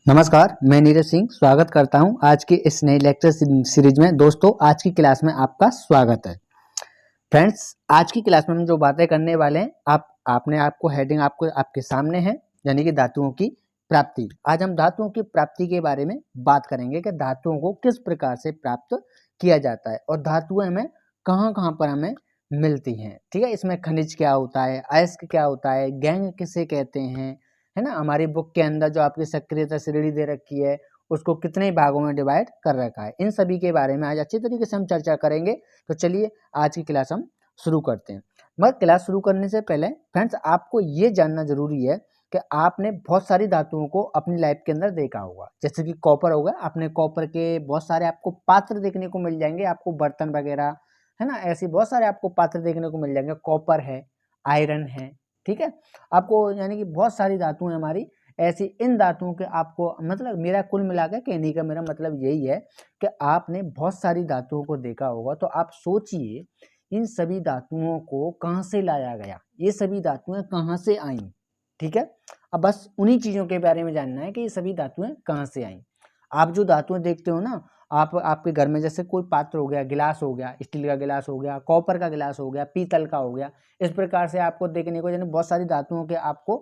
नमस्कार, मैं नीरज सिंह स्वागत करता हूं आज की इस नई लेक्चर सीरीज में। दोस्तों, आज की क्लास में आपका स्वागत है। फ्रेंड्स, आज की क्लास में हम जो बातें करने वाले हैं आपको हेडिंग आपको आपके सामने है, यानी कि धातुओं की प्राप्ति। आज हम धातुओं की प्राप्ति के बारे में बात करेंगे कि धातुओं को किस प्रकार से प्राप्त किया जाता है और धातुएं हमें कहाँ पर हमें मिलती हैं। ठीक है, इसमें खनिज क्या होता है, अयस्क क्या होता है, गैंग किसे कहते हैं, है ना। हमारी बुक के अंदर जो आपकी सक्रियता श्रेणी दे रखी है उसको कितने भागों में डिवाइड कर रखा है, इन सभी के बारे में आज अच्छी तरीके से हम चर्चा करेंगे। तो चलिए आज की क्लास हम शुरू करते हैं। मगर क्लास शुरू करने से पहले फ्रेंड्स आपको ये जानना जरूरी है कि आपने बहुत सारी धातुओं को अपनी लाइफ के अंदर देखा होगा। जैसे कि कॉपर होगा, आपने कॉपर के बहुत सारे आपको पात्र देखने को मिल जाएंगे, आपको बर्तन वगैरह, है ना, ऐसे बहुत सारे आपको पात्र देखने को मिल जाएंगे। कॉपर है, आयरन है, ठीक है, आपको यानी कि बहुत सारी धातुएं हमारी ऐसी, इन धातुओं के आपको मतलब मेरा कुल मिलाकर कहने का मेरा मतलब यही है कि आपने बहुत सारी धातुओं को देखा होगा। तो आप सोचिए इन सभी धातुओं को कहाँ से लाया गया, ये सभी धातुएं कहाँ से आई। ठीक है, अब बस उन्हीं चीजों के बारे में जानना है कि ये सभी धातुएं कहाँ से आई। आप जो धातुएं देखते हो ना, आप आपके घर में जैसे कोई पात्र हो गया, गिलास हो गया, स्टील का गिलास हो गया, कॉपर का गिलास हो गया, पीतल का हो गया, इस प्रकार से आपको देखने को यानी बहुत सारी धातुओं के आपको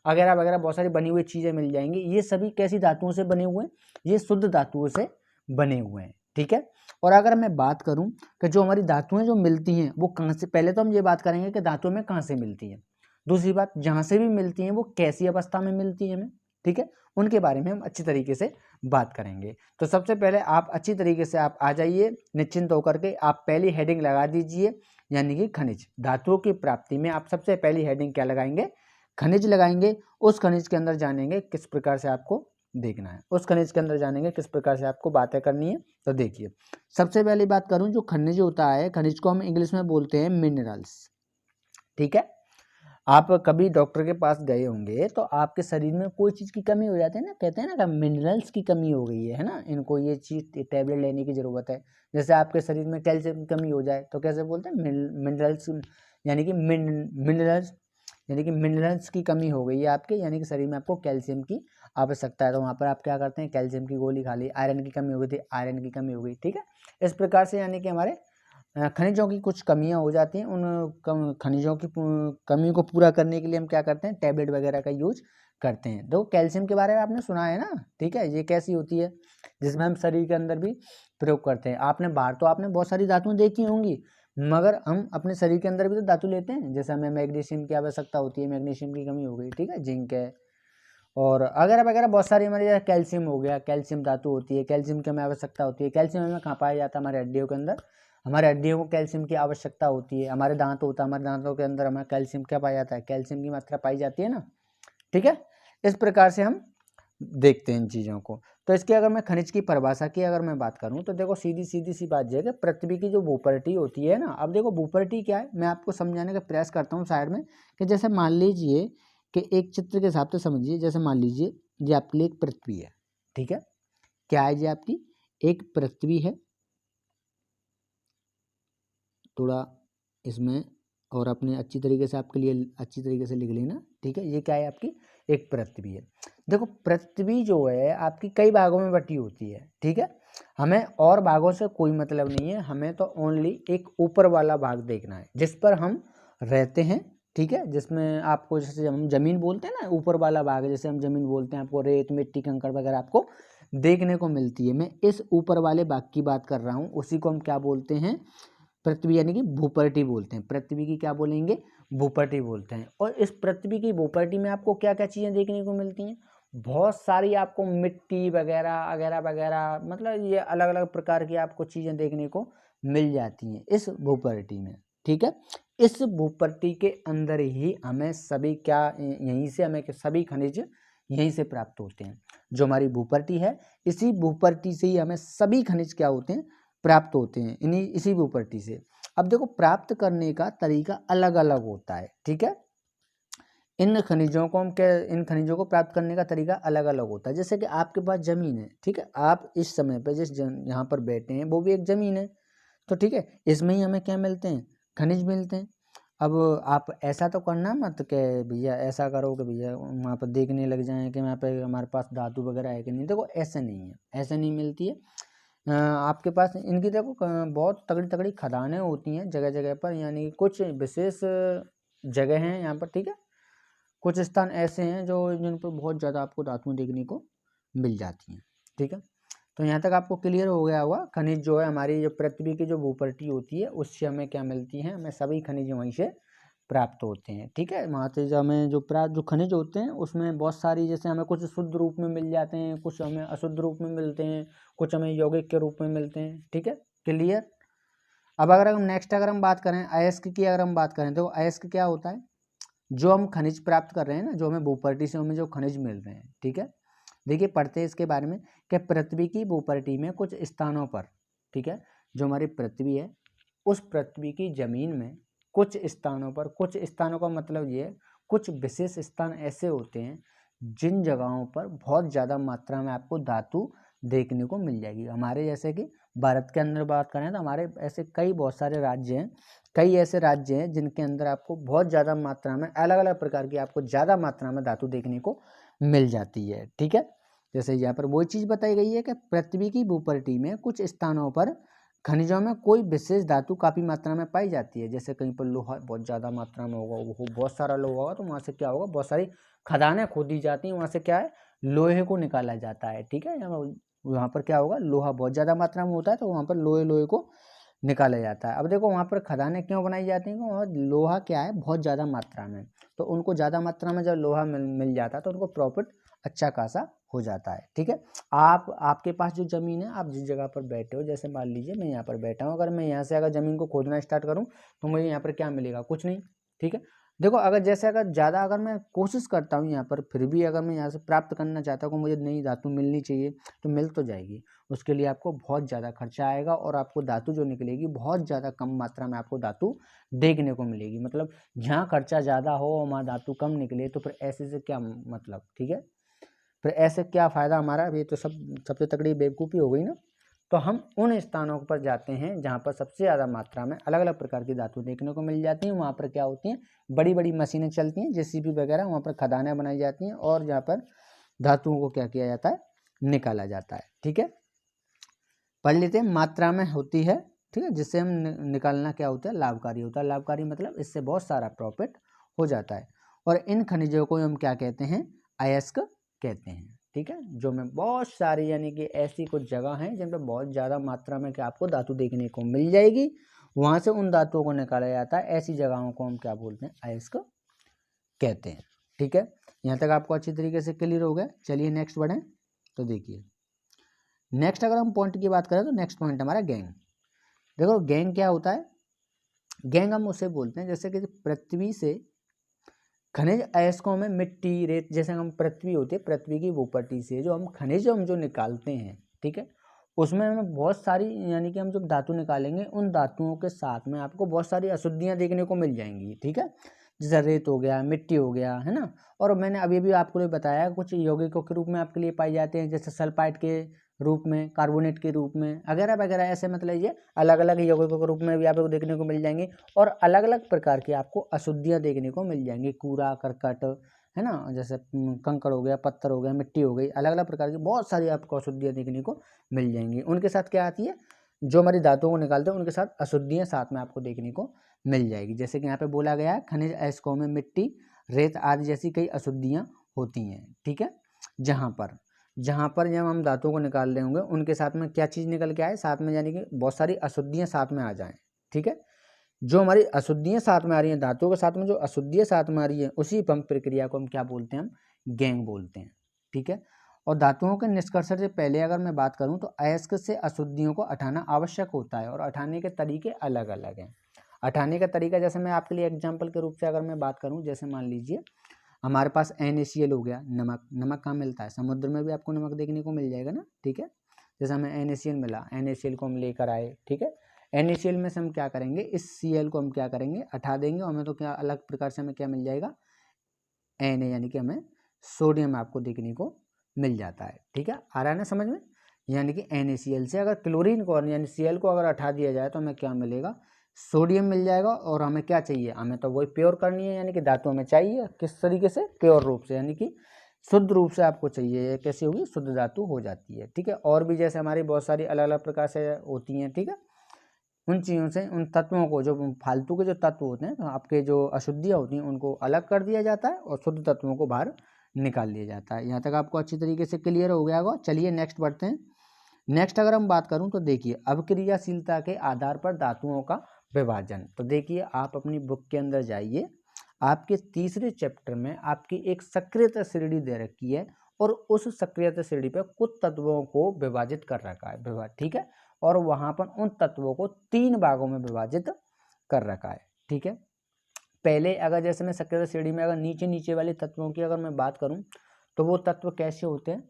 वगैरह वगैरह बहुत सारी बनी हुई चीजें मिल जाएंगी। ये सभी कैसी धातुओं से बने हुए हैं, ये शुद्ध धातुओं से बने हुए हैं। ठीक है, और अगर मैं बात करूं कि जो हमारी धातुएं जो मिलती हैं वो कहाँ से, पहले तो हम ये बात करेंगे कि धातुएं में कहाँ से मिलती हैं। दूसरी बात, जहां से भी मिलती हैं वो कैसी अवस्था में मिलती है हमें, ठीक है, उनके बारे में हम अच्छी तरीके से बात करेंगे। तो सबसे पहले आप अच्छी तरीके से आप आ जाइए, निश्चिंत होकर के आप पहली हेडिंग लगा दीजिए, यानी कि खनिज। धातुओं की प्राप्ति में आप सबसे पहली हेडिंग क्या लगाएंगे, खनिज लगाएंगे। उस खनिज के अंदर जानेंगे किस प्रकार से आपको देखना है, उस खनिज के अंदर जानेंगे किस प्रकार से आपको बातें करनी है। तो देखिए, सबसे पहली बात करूं, जो खनिज होता है, खनिज को हम इंग्लिश में बोलते हैं मिनरल्स। ठीक है, आप कभी डॉक्टर के पास गए होंगे तो आपके शरीर में कोई चीज़ की कमी हो जाती है ना, कहते हैं ना कि मिनरल्स की कमी हो गई है ना, इनको ये चीज़ टैबलेट लेने की ज़रूरत है। जैसे आपके शरीर में कैल्शियम की कमी हो जाए तो कैसे बोलते हैं, मिनरल्स, यानी कि मिनरल्स, यानी कि मिनरल्स की कमी हो गई है आपके, यानी कि शरीर में आपको कैल्शियम की आवश्यकता है। तो वहाँ पर आप क्या करते हैं, कैल्शियम की गोली खा ली। आयरन की कमी हो गई थी, आयरन की कमी हो गई। ठीक है, इस प्रकार से यानी कि हमारे खनिजों की कुछ कमियां हो जाती हैं। उन खनिजों की कमी को पूरा करने के लिए हम क्या करते हैं, टैबलेट वगैरह का यूज करते हैं। तो कैल्शियम के बारे में आपने सुना है ना, ठीक है, ये कैसी होती है, जिसमें हम शरीर के अंदर भी प्रयोग करते हैं। आपने बाहर तो आपने बहुत सारी धातुएं देखी होंगी, मगर हम अपने शरीर के अंदर भी तो धातु लेते हैं। जैसे हमें मैग्नीशियम की आवश्यकता होती है, मैग्नीशियम की कमी हो गई, ठीक है, जिंक है, और वगैरह वगैरह बहुत सारी हमारी, कैल्शियम हो गया, कैल्शियम धातु होती है, कैल्शियम की हमें आवश्यकता होती है। कैल्शियम हमें कहाँ पाया जाता है, हमारे हड्डियों के अंदर, हमारे हड्डियों को कैल्शियम की आवश्यकता होती है। हमारे दांत होता है, हमारे दांतों के अंदर हमें कैल्शियम क्या पाया जाता है, कैल्शियम की मात्रा पाई जाती है ना। ठीक है, इस प्रकार से हम देखते हैं इन चीज़ों को। तो इसकी अगर मैं खनिज की परिभाषा की अगर मैं बात करूं तो देखो, सीधी सीधी सी बात है कि पृथ्वी की जो भूपर्टी होती है ना, अब देखो भूपर्टी क्या है, मैं आपको समझाने का प्रयास करता हूँ साइड में, कि जैसे मान लीजिए कि एक चित्र के हिसाब से समझिए। जैसे मान लीजिए ये आपके लिए एक पृथ्वी है, ठीक है, क्या है ये आपकी एक पृथ्वी है। थोड़ा इसमें और अपने अच्छी तरीके से आपके लिए अच्छी तरीके से लिख लेना, ठीक है। ये क्या है, आपकी एक पृथ्वी है। देखो, पृथ्वी जो है आपकी कई भागों में बटी होती है, ठीक है। हमें और भागों से कोई मतलब नहीं है, हमें तो ओनली एक ऊपर वाला भाग देखना है जिस पर हम रहते हैं, ठीक है, जिसमें आपको, जैसे हम जमीन बोलते हैं ना, ऊपर वाला भाग है, जैसे हम जमीन बोलते हैं, आपको रेत मिट्टी कंकड़ वगैरह आपको देखने को मिलती है। मैं इस ऊपर वाले भाग की बात कर रहा हूँ, उसी को हम क्या बोलते हैं, पृथ्वी, यानी कि भूपर्टी बोलते हैं। पृथ्वी की क्या बोलेंगे, भूपर्टी बोलते हैं। और इस पृथ्वी की भूपर्टी में आपको क्या क्या चीज़ें देखने को मिलती हैं, बहुत सारी आपको मिट्टी वगैरह वगैरह वगैरह, मतलब ये अलग अलग प्रकार की आपको चीज़ें देखने को मिल जाती हैं इस भूपर्टी में, ठीक है। इस भूपर्टी के अंदर ही हमें सभी क्या, यहीं से हमें सभी खनिज यहीं से प्राप्त होते हैं। जो हमारी भूपर्टी है, इसी भूपर्टी से ही हमें सभी खनिज क्या होते हैं, प्राप्त होते हैं, इन्हीं इसी प्रॉपर्टी से। अब देखो, प्राप्त करने का तरीका अलग अलग होता है, ठीक है। इन खनिजों को हम क्या, इन खनिजों को प्राप्त करने का तरीका अलग अलग होता है। जैसे कि आपके पास जमीन है, ठीक है, आप इस समय पे जिस यहाँ पर बैठे हैं वो भी एक जमीन है, तो ठीक है, इसमें ही हमें क्या मिलते हैं, खनिज मिलते हैं। अब आप ऐसा तो करना मत कि भैया ऐसा करो कि भैया वहाँ पर देखने लग जाएं कि वहाँ पे हमारे पास धातु वगैरह है कि नहीं। देखो ऐसे नहीं है, ऐसे नहीं मिलती है। आपके पास इनकी देखो बहुत तगड़ी तगड़ी खदानें होती हैं जगह जगह पर, यानी कुछ विशेष जगह हैं यहाँ पर, ठीक है। कुछ स्थान ऐसे हैं जो जिन पर बहुत ज़्यादा आपको धातुएं देखने को मिल जाती हैं, ठीक है। तो यहाँ तक आपको क्लियर हो गया होगा। खनिज जो है हमारी जो पृथ्वी की जो भूपट्टी होती है उससे हमें क्या मिलती है, हमें सभी खनिज वहीं से प्राप्त होते हैं, ठीक है। वहाँ से जो हमें जो प्राप्त जो खनिज होते हैं उसमें बहुत सारी, जैसे हमें कुछ शुद्ध रूप में मिल जाते हैं, कुछ हमें अशुद्ध रूप में मिलते हैं, कुछ हमें यौगिक के रूप में मिलते हैं, ठीक है, क्लियर। अब अगर हम नेक्स्ट अगर हम बात करें अयस्क की, अगर हम बात करें तो अयस्क क्या होता है, जो हम खनिज प्राप्त कर रहे हैं ना, जो हमें भूपट्टी से हमें जो खनिज मिल रहे हैं, ठीक है। देखिए पढ़ते हैं इसके बारे में कि पृथ्वी की भूपट्टी में कुछ स्थानों पर, ठीक है, जो हमारी पृथ्वी है उस पृथ्वी की जमीन में कुछ स्थानों पर, कुछ स्थानों का मतलब ये है कुछ विशेष स्थान ऐसे होते हैं जिन जगहों पर बहुत ज़्यादा मात्रा में आपको धातु देखने को मिल जाएगी। हमारे जैसे कि भारत के अंदर बात करें तो हमारे ऐसे कई बहुत सारे राज्य हैं, कई ऐसे राज्य हैं जिनके अंदर आपको बहुत ज़्यादा मात्रा में अलग अलग प्रकार की आपको ज़्यादा मात्रा में धातु देखने को मिल जाती है, ठीक है। जैसे यहाँ पर वही चीज़ बताई गई है कि पृथ्वी की भूपट्टी में कुछ स्थानों पर खनिजों में कोई विशेष धातु काफ़ी मात्रा में पाई जाती है। जैसे कहीं पर लोहा बहुत ज़्यादा मात्रा में होगा, वो बहुत सारा लोहा होगा तो वहाँ से क्या होगा, बहुत सारी खदानें खोदी जाती हैं, वहाँ से क्या है लोहे को निकाला जाता है, ठीक है। वहाँ पर क्या होगा, लोहा बहुत ज़्यादा मात्रा में होता है तो वहाँ पर लोहे को निकाला जाता है। अब देखो वहाँ पर खदानें क्यों बनाई जाती हैं, वहाँ लोहा क्या है बहुत ज़्यादा मात्रा में, तो उनको ज़्यादा मात्रा में जब लोहा मिल जाता है तो उनको प्रॉफिट अच्छा खासा हो जाता है, ठीक है। आपके पास जो ज़मीन है, आप जिस जगह पर बैठे हो, जैसे मान लीजिए मैं यहाँ पर बैठा हूँ, अगर मैं यहाँ से अगर ज़मीन को खोदना स्टार्ट करूँ तो मुझे यहाँ पर क्या मिलेगा, कुछ नहीं, ठीक है। देखो अगर जैसे अगर ज़्यादा अगर मैं कोशिश करता हूँ यहाँ पर, फिर भी अगर मैं यहाँ से प्राप्त करना चाहता हूँ मुझे नई धातु मिलनी चाहिए तो मिल तो जाएगी, उसके लिए आपको बहुत ज़्यादा खर्चा आएगा और आपको धातु जो निकलेगी बहुत ज़्यादा कम मात्रा में आपको धातु देखने को मिलेगी। मतलब जहाँ खर्चा ज़्यादा हो वहाँ धातु कम निकले तो फिर ऐसे से क्या मतलब, ठीक है, फिर ऐसे क्या फ़ायदा हमारा। अब ये तो सबसे तगड़ी बेवकूफ़ी हो गई ना। तो हम उन स्थानों पर जाते हैं जहाँ पर सबसे ज़्यादा मात्रा में अलग अलग प्रकार की धातु देखने को मिल जाती हैं। वहाँ पर क्या होती हैं, बड़ी बड़ी मशीनें चलती हैं, जेसीबी वगैरह, वहाँ पर खदानें बनाई जाती हैं और जहाँ पर धातुओं को क्या किया जाता है, निकाला जाता है, ठीक है। पढ़ लेते हैं, मात्रा में होती है, ठीक है, जिससे हम निकालना क्या होता है, लाभकारी होता है। लाभकारी मतलब इससे बहुत सारा प्रॉफिट हो जाता है। और इन खनिजों को हम क्या कहते हैं, अयस्क कहते हैं, ठीक है। जो में बहुत सारी यानी कि ऐसी कुछ जगह हैं जिन पर बहुत ज़्यादा मात्रा में क्या आपको धातु देखने को मिल जाएगी, वहाँ से उन धातुओं को निकाला जाता है। ऐसी जगहों को हम क्या बोलते हैं, अयस्क कहते हैं, ठीक है। यहाँ तक आपको अच्छी तरीके से क्लियर हो गया। चलिए नेक्स्ट बढ़ें। तो देखिए नेक्स्ट अगर हम पॉइंट की बात करें तो नेक्स्ट पॉइंट हमारा गैंग। देखो गैंग क्या होता है, गैंग हम उसे बोलते हैं जैसे कि पृथ्वी से खनिज अयस्कों में मिट्टी रेत, जैसे हम पृथ्वी होती है, पृथ्वी की भूपट्टी से जो हम खनिज हम जो निकालते हैं, ठीक है, उसमें हमें बहुत सारी यानी कि हम जब धातु निकालेंगे उन धातुओं के साथ में आपको बहुत सारी अशुद्धियाँ देखने को मिल जाएंगी, ठीक है। जैसे रेत हो गया, मिट्टी हो गया, है ना। और मैंने अभी भी आपको बताया कुछ यौगिकों के रूप में आपके लिए पाई जाते हैं, जैसे सल्फाइड के रूप में, कार्बोनेट के रूप में, वगैरह वगैरह, ऐसे मतलब ये अलग अलग यौगिकों के रूप में भी आपको देखने को मिल जाएंगे। और अलग अलग प्रकार की आपको अशुद्धियाँ देखने को मिल जाएंगी, कूड़ा करकट, है ना, जैसे कंकड़ हो गया, पत्थर हो गया, मिट्टी हो गई, अलग अलग प्रकार की बहुत सारी आपको अशुद्धियाँ देखने को मिल जाएंगी। उनके साथ क्या आती है, जो हमारी धातुओं को निकालते हैं उनके साथ अशुद्धियाँ साथ में आपको देखने को मिल जाएगी। जैसे कि यहाँ पे बोला गया है खनिज अयस्कों में मिट्टी, रेत आदि जैसी कई अशुद्धियाँ होती हैं, ठीक है। जहाँ पर जब हम धातुओं को निकाल रहे होंगे उनके साथ में क्या चीज़ निकल के आए साथ में, यानी कि बहुत सारी अशुद्धियाँ साथ में आ जाएँ, ठीक है। जो हमारी अशुद्धियाँ साथ में आ रही हैं, धातुओं के साथ में जो अशुद्धियाँ साथ में आ रही है, उसी पंप प्रक्रिया को हम क्या बोलते हैं, हम गैंग बोलते हैं, ठीक है। और धातुओं के निष्कर्षण से पहले अगर मैं बात करूं तो अयस्क से अशुद्धियों को हटाना आवश्यक होता है और हटाने के तरीके अलग अलग हैं। हटाने का तरीका जैसे मैं आपके लिए एग्जाम्पल के रूप से अगर मैं बात करूं, जैसे मान लीजिए हमारे पास NaCl हो गया, नमक। नमक कहाँ मिलता है, समुद्र में भी आपको नमक देखने को मिल जाएगा ना, ठीक है। जैसे हमें NaCl मिला, NaCl को हम लेकर आए, ठीक है। NaCl में से हम क्या करेंगे, इस Cl को हम क्या करेंगे, हटा देंगे और हमें तो क्या अलग प्रकार से हमें क्या मिल जाएगा, Na, यानी कि हमें सोडियम आपको देखने को मिल जाता है, ठीक है। आ रहा है ना समझ में। यानी कि NaCl से अगर क्लोरीन को यानी Cl को अगर हटा दिया जाए तो हमें क्या मिलेगा, सोडियम मिल जाएगा। और हमें क्या चाहिए, हमें तो वही प्योर करनी है, यानी कि धातु हमें चाहिए किस तरीके से, प्योर रूप से, यानी कि शुद्ध रूप से आपको चाहिए। ये कैसी होगी, शुद्ध धातु हो जाती है। ठीक है, और भी जैसे हमारी बहुत सारी अलग अलग प्रकार से होती हैं। ठीक है, उन चीज़ों से, उन तत्वों को, जो फालतू के जो तत्व होते हैं, तो आपके जो अशुद्धियाँ होती हैं उनको अलग कर दिया जाता है और शुद्ध तत्वों को बाहर निकाल दिया जाता है। यहाँ तक आपको अच्छी तरीके से क्लियर हो गया होगा। चलिए नेक्स्ट बढ़ते हैं। नेक्स्ट अगर हम बात करूं तो देखिए, अभिक्रियाशीलता के आधार पर धातुओं का विभाजन। तो देखिए, आप अपनी बुक के अंदर जाइए, आपके तीसरे चैप्टर में आपकी एक सक्रियता श्रेणी दे रखी है और उस सक्रियता श्रेणी पे कुछ तत्वों को विभाजित कर रखा है, ठीक है, और वहां पर उन तत्वों को 3 भागों में विभाजित कर रखा है। ठीक है, पहले अगर जैसे मैं सक्रियता श्रेणी में अगर नीचे नीचे वाले तत्वों की अगर मैं बात करूं तो वो तत्व कैसे होते हैं,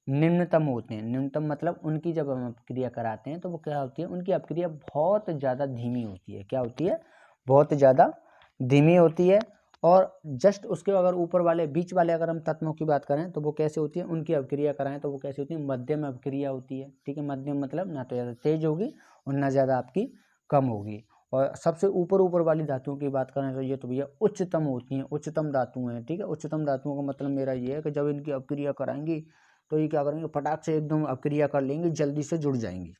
निम्नतम होते हैं। निम्नतम मतलब उनकी जब हम अपक्रिया कराते हैं तो वो क्या होती है, उनकी अपक्रिया बहुत ज़्यादा धीमी होती है। क्या होती है, बहुत ज़्यादा धीमी होती है। और जस्ट उसके अगर ऊपर वाले, बीच वाले अगर हम तत्वों की बात करें तो वो कैसे होती है, उनकी अपक्रिया कराएं तो वो कैसे होती है, मध्यम अपक्रिया होती है। ठीक है, मध्यम मतलब ना तो ज़्यादा तेज होगी और ना ज़्यादा आपकी कम होगी। और सबसे ऊपर ऊपर वाली धातुओं की बात करें तो ये तो भैया उच्चतम होती हैं, उच्चतम धातु हैं। ठीक है, उच्चतम धातुओं का मतलब मेरा ये है कि जब इनकी अपक्रिया कराएंगी तो ये क्या करेंगे, फटाक से एकदम अपक्रिया कर लेंगे, जल्दी से जुड़ जाएंगी।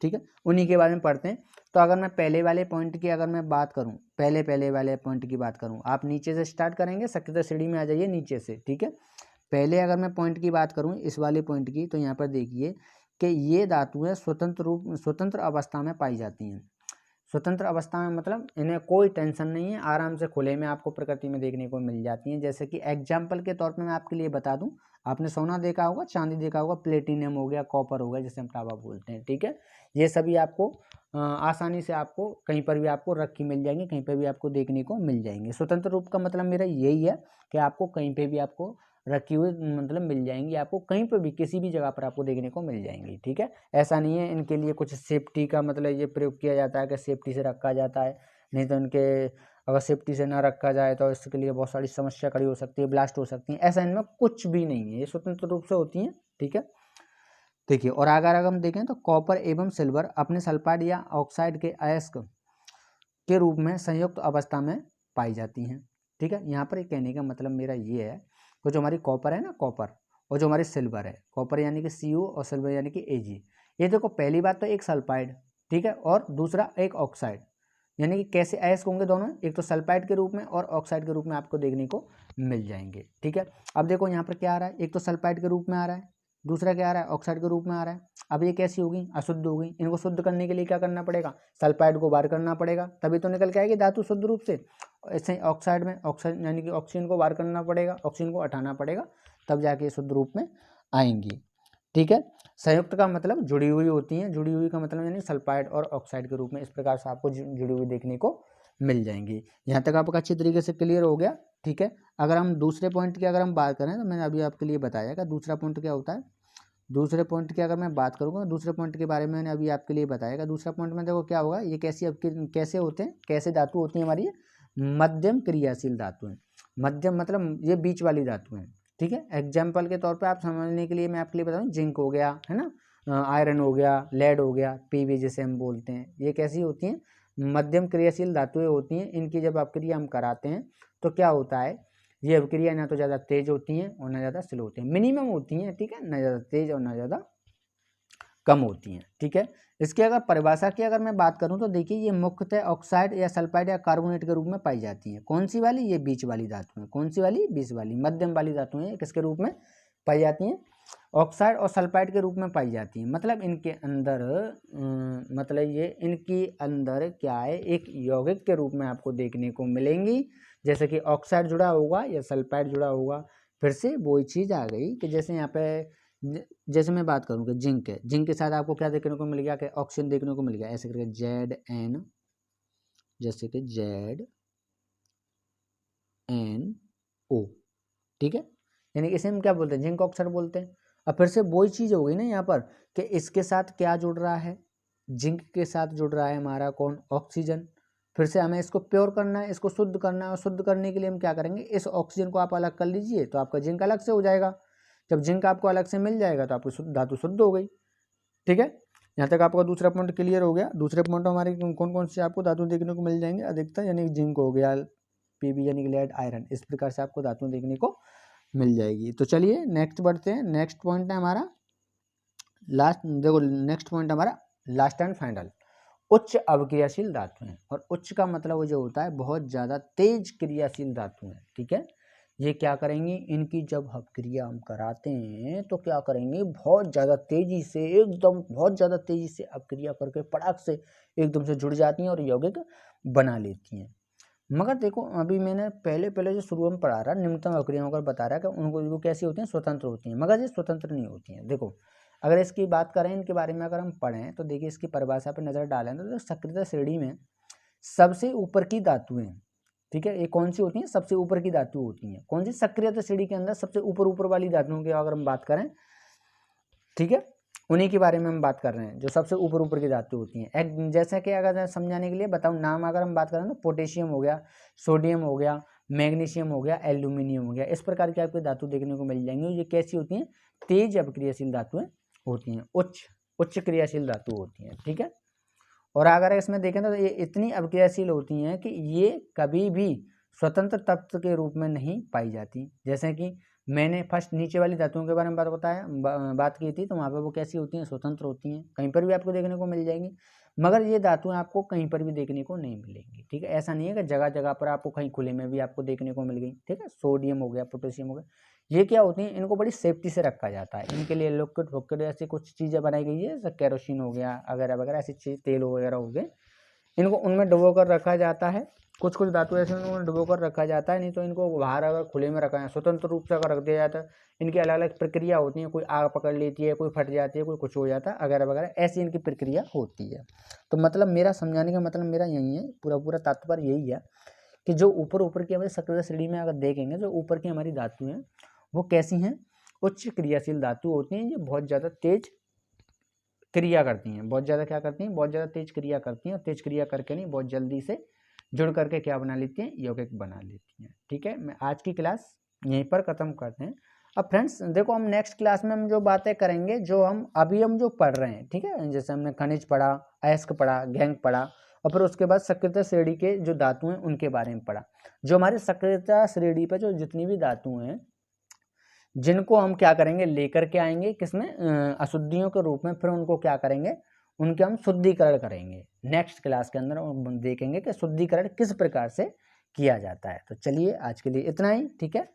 ठीक है, उन्हीं के बारे में पढ़ते हैं। तो अगर मैं पहले वाले पॉइंट की अगर मैं बात करूं, पहले वाले पॉइंट की बात करूं, आप नीचे से स्टार्ट करेंगे, सक्रियता श्रेणी में आ जाइए नीचे से। ठीक है, पहले अगर मैं पॉइंट की बात करूं, इस वाले पॉइंट की, तो यहाँ पर देखिए कि ये धातुएं स्वतंत्र अवस्था में पाई जाती हैं। स्वतंत्र अवस्था में मतलब इन्हें कोई टेंशन नहीं है, आराम से खुले में आपको प्रकृति में देखने को मिल जाती हैं। जैसे कि एग्जाम्पल के तौर पे मैं आपके लिए बता दूं, आपने सोना देखा होगा, चांदी देखा होगा, प्लेटिनियम हो गया, कॉपर हो गया, जिसे हम तांबा बोलते हैं। ठीक है, ये सभी आपको आसानी से आपको कहीं पर भी आपको रखी मिल जाएंगी, कहीं पर भी आपको देखने को मिल जाएंगे। स्वतंत्र रूप का मतलब मेरा यही है कि आपको कहीं पर भी आपको रखी हुई मतलब मिल जाएंगी, आपको कहीं पर भी किसी भी जगह पर आपको देखने को मिल जाएंगी। ठीक है, ऐसा नहीं है इनके लिए कुछ सेफ्टी का मतलब ये प्रयोग किया जाता है कि सेफ्टी से रखा जाता है, नहीं तो इनके अगर सेफ्टी से ना रखा जाए तो इसके लिए बहुत सारी समस्या खड़ी हो सकती है, ब्लास्ट हो सकती है। ऐसा इनमें कुछ भी नहीं है, ये स्वतंत्र रूप से होती हैं। ठीक है, देखिए, और अगर हम देखें तो कॉपर एवं सिल्वर अपने सल्फाइड या ऑक्साइड के अयस्क के रूप में संयुक्त अवस्था में पाई जाती हैं। ठीक है, यहाँ पर कहने का मतलब मेरा ये है कि जो हमारी कॉपर है ना, कॉपर, और जो हमारी सिल्वर है, कॉपर यानी कि Cu और सिल्वर यानी कि Ag, ये देखो पहली बात तो एक सल्फाइड, ठीक है, और दूसरा एक ऑक्साइड, यानी कि कैसे अयस्क होंगे दोनों, एक तो सल्फाइड के रूप में और ऑक्साइड के रूप में आपको देखने को मिल जाएंगे। ठीक है, अब देखो यहाँ पर क्या आ रहा है, एक तो सल्फाइड के रूप में आ रहा है, दूसरा क्या आ रहा है, ऑक्साइड के रूप में आ रहा है। अब ये कैसी होगी, अशुद्ध होगी। इनको शुद्ध करने के लिए क्या करना पड़ेगा, सल्फाइड को बाहर करना पड़ेगा, तभी तो निकल के आएगी धातु शुद्ध रूप से। ऐसे ऑक्साइड में ऑक्सीजन यानी कि ऑक्सीजन को बाहर करना पड़ेगा, ऑक्सीजन को हटाना पड़ेगा, तब जाके शुद्ध रूप में आएंगी। ठीक है, संयुक्त का मतलब जुड़ी हुई होती हैं, जुड़ी हुई का मतलब यानी सल्फाइड और ऑक्साइड के रूप में इस प्रकार से आपको जुड़ी हुई देखने को मिल जाएंगी। यहाँ तक आपका अच्छी तरीके से क्लियर हो गया। ठीक है, अगर हम दूसरे पॉइंट की अगर हम बात करें तो मैंने अभी आपके लिए बताया कि दूसरा पॉइंट क्या होता है। दूसरे पॉइंट की अगर मैं बात करूँगा, दूसरे पॉइंट के बारे में मैंने अभी आपके लिए बताया कि दूसरा पॉइंट में देखो क्या होगा, ये कैसे होते हैं, कैसे धातु होती है हमारी, मध्यम क्रियाशील धातु है। मध्यम मतलब ये बीच वाली धातु है। ठीक है, एग्जाम्पल के तौर पे आप समझने के लिए मैं आपके लिए बताऊँ, जिंक हो गया है ना, आयरन हो गया, लेड हो गया, पीवी जिसे हम बोलते हैं, ये कैसी होती हैं, मध्यम क्रियाशील धातुएं होती हैं। इनकी जब अपक्रिया हम कराते हैं तो क्या होता है, ये अपक्रिया ना तो ज़्यादा तेज होती हैं और ना ज़्यादा स्लो होती हैं, मिनिमम होती हैं। ठीक है, ना ज़्यादा तेज और ना ज़्यादा कम होती हैं। ठीक है, इसकी अगर परिभाषा की अगर मैं बात करूं तो देखिए, ये मुख्यतः ऑक्साइड या सल्फाइड या कार्बोनेट के रूप में पाई जाती हैं। कौन सी वाली, ये बीच वाली धातु है। कौन सी वाली, बीच वाली, मध्यम वाली धातु है। किसके रूप में पाई जाती हैं, ऑक्साइड और सल्फाइड के रूप में पाई जाती हैं। मतलब इनके अंदर मतलब ये इनकी अंदर क्या है, एक यौगिक के रूप में आपको देखने को मिलेंगी। जैसे कि ऑक्साइड जुड़ा होगा या सल्फाइड जुड़ा होगा, फिर से वही चीज़ आ गई कि जैसे यहाँ पे जैसे मैं बात करूँ कि जिंक है, जिंक के साथ आपको क्या देखने को मिल गया, कि ऑक्सीजन देखने को मिल गया, ऐसे करके ZN, जैसे कि ZNO। ठीक है, यानी कि इसे हम क्या बोलते हैं, जिंक ऑक्साइड बोलते हैं। अब फिर से वही चीज़ हो गई ना यहाँ पर, कि इसके साथ क्या जुड़ रहा है, जिंक के साथ जुड़ रहा है हमारा कौन, ऑक्सीजन। फिर से हमें इसको प्योर करना है, इसको शुद्ध करना है, और शुद्ध करने के लिए हम क्या करेंगे, इस ऑक्सीजन को आप अलग कर लीजिए तो आपका जिंक अलग से हो जाएगा। जब जिंक आपको अलग से मिल जाएगा तो आपकी धातु शुद्ध हो गई। ठीक है, यहाँ तक आपका दूसरा पॉइंट क्लियर हो गया। दूसरे पॉइंट हमारे कौन कौन से आपको धातु देखने को मिल जाएंगे अधिकतर, यानी जिंक हो गया, पीबी यानी कि लेड, आयरन, इस प्रकार से आपको धातु देखने को मिल जाएगी। तो चलिए नेक्स्ट बढ़ते हैं। नेक्स्ट पॉइंट है हमारा लास्ट, देखो नेक्स्ट पॉइंट हमारा लास्ट एंड फाइनल, उच्च अवक्रियाशील धातु हैं। और उच्च का मतलब वो जो होता है बहुत ज़्यादा तेज क्रियाशील धातु हैं, ठीक है। ये क्या करेंगी, इनकी जब अपक्रिया हम कराते हैं तो क्या करेंगे, बहुत ज़्यादा तेजी से, एकदम बहुत ज़्यादा तेजी से अपक्रिया करके पटाख से एकदम से जुड़ जाती हैं और यौगिक बना लेती हैं। मगर देखो अभी मैंने पहले जो शुरू में पढ़ा रहा, निम्नतम अपक्रियाओं का बता रहा कि उनको वो कैसी होती हैं, स्वतंत्र होती हैं, मगर ये स्वतंत्र नहीं होती हैं। देखो अगर इसकी बात करें, इनके बारे में अगर हम पढ़ें तो देखिए इसकी परिभाषा पर नज़र डालें तो सक्रियता श्रेणी में सबसे ऊपर की धातुएं, ठीक है, ये कौन सी होती हैं, सबसे ऊपर की धातु होती हैं। कौन सी, सक्रियता श्रेणी के अंदर सबसे ऊपर वाली धातुओं की अगर हम बात करें, ठीक है, उन्हीं के बारे में हम बात कर रहे हैं जो सबसे ऊपर की धातु होती हैं। जैसे कि अगर समझाने के लिए बताऊं नाम, अगर हम बात करें तो पोटेशियम हो गया, सोडियम हो गया, मैग्नीशियम हो गया, एल्यूमिनियम हो गया, इस प्रकार की आपको धातु देखने को मिल जाएंगी। ये कैसी होती हैं, तेज अपक्रियाशील धातुएं होती हैं, उच्च क्रियाशील धातु होती हैं, ठीक है। और अगर इसमें देखें तो ये इतनी अपक्रियाशील होती हैं कि ये कभी भी स्वतंत्र तत्व के रूप में नहीं पाई जाती। जैसे कि मैंने फर्स्ट नीचे वाली धातुओं के बारे में बात की थी, तो वहाँ पर वो कैसी होती हैं, स्वतंत्र होती हैं, कहीं पर भी आपको देखने को मिल जाएंगी। मगर ये धातुएं आपको कहीं पर भी देखने को नहीं मिलेंगी, ठीक है। ऐसा नहीं है कि जगह जगह पर आपको कहीं खुले में भी आपको देखने को मिल गई, ठीक है। सोडियम हो गया, पोटेशियम हो गया, ये क्या होती हैं, इनको बड़ी सेफ्टी से रखा जाता है। इनके लिए लिक्विड फुक्विड ऐसी कुछ चीज़ें बनाई गई है, जैसे केरोसिन हो गया वगैरह वगैरह, ऐसी चीज़, तेल वगैरह हो गए, इनको उनमें डुबो कर रखा जाता है। कुछ धातु ऐसे उनमें डुबो कर रखा जाता है, नहीं तो इनको बाहर अगर खुले में रखा है, स्वतंत्र रूप से अगर रख दिया जाता है, इनकी अलग अलग प्रक्रिया होती है, कोई आग पकड़ लेती है, कोई फट जाती है, कोई कुछ हो जाता है वगैरह वगैरह, ऐसी इनकी प्रक्रिया होती है। तो मतलब मेरा समझाने का मतलब मेरा यही है, पूरा तात्पर्य यही है कि जो ऊपर की हमारी सक्रिय श्रेणी में अगर देखेंगे, जो ऊपर की हमारी धातु हैं वो कैसी हैं, उच्च क्रियाशील धातु होती हैं। ये बहुत ज़्यादा तेज क्रिया करती हैं, बहुत ज़्यादा क्या करती हैं, बहुत ज़्यादा तेज क्रिया करती हैं, और तेज क्रिया करके नहीं, बहुत जल्दी से जुड़ करके क्या बना लेती हैं, यौगिक बना लेती हैं, ठीक है। मैं आज की क्लास यहीं पर ख़त्म करते हैं। अब फ्रेंड्स देखो, हम नेक्स्ट क्लास में हम जो बातें करेंगे, जो हम जो पढ़ रहे हैं, ठीक है, जैसे हमने खनिज पढ़ा, अयस्क पढ़ा, गैंग पढ़ा, और फिर उसके बाद सक्रियता श्रेणी के जो धातु हैं उनके बारे में पढ़ा। जो हमारे सक्रियता श्रेणी पर जो जितनी भी धातु हैं, जिनको हम क्या करेंगे, लेकर के आएंगे किसमें, अशुद्धियों के रूप में, फिर उनको क्या करेंगे, उनके हम शुद्धिकरण करेंगे। नेक्स्ट क्लास के अंदर हम देखेंगे कि शुद्धिकरण किस प्रकार से किया जाता है। तो चलिए आज के लिए इतना ही, ठीक है।